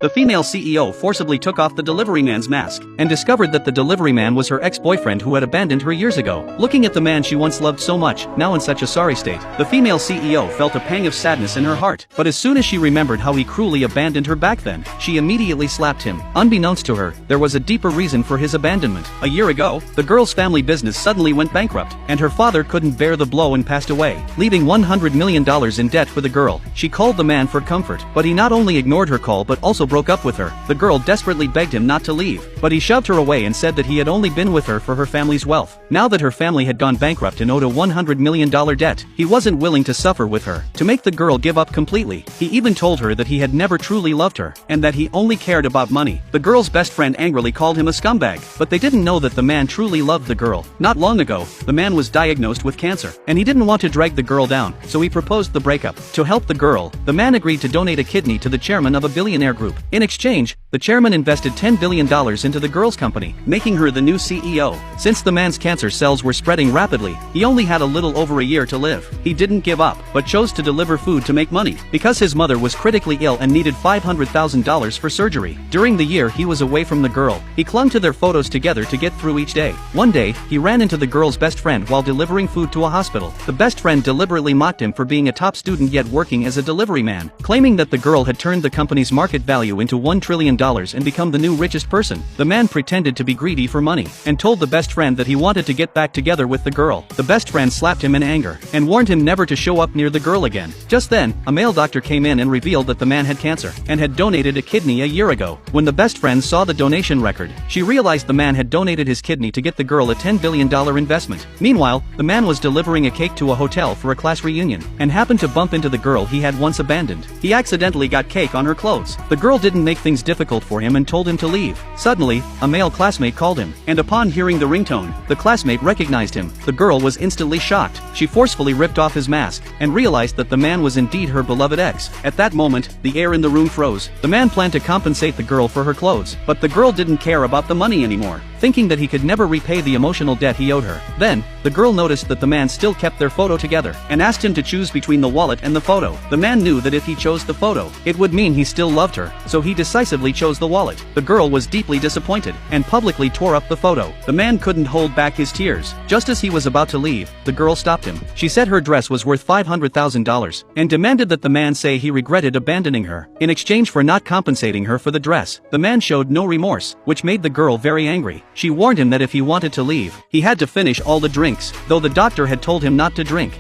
The female CEO forcibly took off the delivery man's mask and discovered that the delivery man was her ex-boyfriend who had abandoned her years ago. Looking at the man she once loved so much, now in such a sorry state, the female CEO felt a pang of sadness in her heart. But as soon as she remembered how he cruelly abandoned her back then, she immediately slapped him. Unbeknownst to her, there was a deeper reason for his abandonment. A year ago, the girl's family business suddenly went bankrupt, and her father couldn't bear the blow and passed away, leaving $100 million in debt for the girl. She called the man for comfort, but he not only ignored her call but also broke up with her. The girl desperately begged him not to leave, but he shoved her away and said that he had only been with her for her family's wealth. Now that her family had gone bankrupt and owed a $100 million debt, he wasn't willing to suffer with her. To make the girl give up completely, he even told her that he had never truly loved her, and that he only cared about money. The girl's best friend angrily called him a scumbag, but they didn't know that the man truly loved the girl. Not long ago, the man was diagnosed with cancer, and he didn't want to drag the girl down, so he proposed the breakup. To help the girl, the man agreed to donate a kidney to the chairman of a billionaire group. In exchange, the chairman invested $10 billion into the girl's company, making her the new CEO. Since the man's cancer cells were spreading rapidly, he only had a little over a year to live. He didn't give up, but chose to deliver food to make money, because his mother was critically ill and needed $500,000 for surgery. During the year he was away from the girl, he clung to their photos together to get through each day. One day, he ran into the girl's best friend while delivering food to a hospital. The best friend deliberately mocked him for being a top student yet working as a delivery man, claiming that the girl had turned the company's market value into $1 trillion and become the new richest person. The man pretended to be greedy for money, and told the best friend that he wanted to get back together with the girl. The best friend slapped him in anger, and warned him never to show up near the girl again. Just then, a male doctor came in and revealed that the man had cancer, and had donated a kidney a year ago. When the best friend saw the donation record, she realized the man had donated his kidney to get the girl a $10 billion investment. Meanwhile, the man was delivering a cake to a hotel for a class reunion, and happened to bump into the girl he had once abandoned. He accidentally got cake on her clothes. The girl didn't make things difficult for him and told him to leave. Suddenly, a male classmate called him, and upon hearing the ringtone, the classmate recognized him. The girl was instantly shocked. She forcefully ripped off his mask, and realized that the man was indeed her beloved ex. At that moment, the air in the room froze. The man planned to compensate the girl for her clothes, but the girl didn't care about the money anymore, thinking that he could never repay the emotional debt he owed her. Then, the girl noticed that the man still kept their photo together, and asked him to choose between the wallet and the photo. The man knew that if he chose the photo, it would mean he still loved her, so he decisively chose the wallet. The girl was deeply disappointed, and publicly tore up the photo. The man couldn't hold back his tears. Just as he was about to leave, the girl stopped him. She said her dress was worth $500,000, and demanded that the man say he regretted abandoning her. In exchange for not compensating her for the dress, the man showed no remorse, which made the girl very angry. She warned him that if he wanted to leave, he had to finish all the drinks, though the doctor had told him not to drink.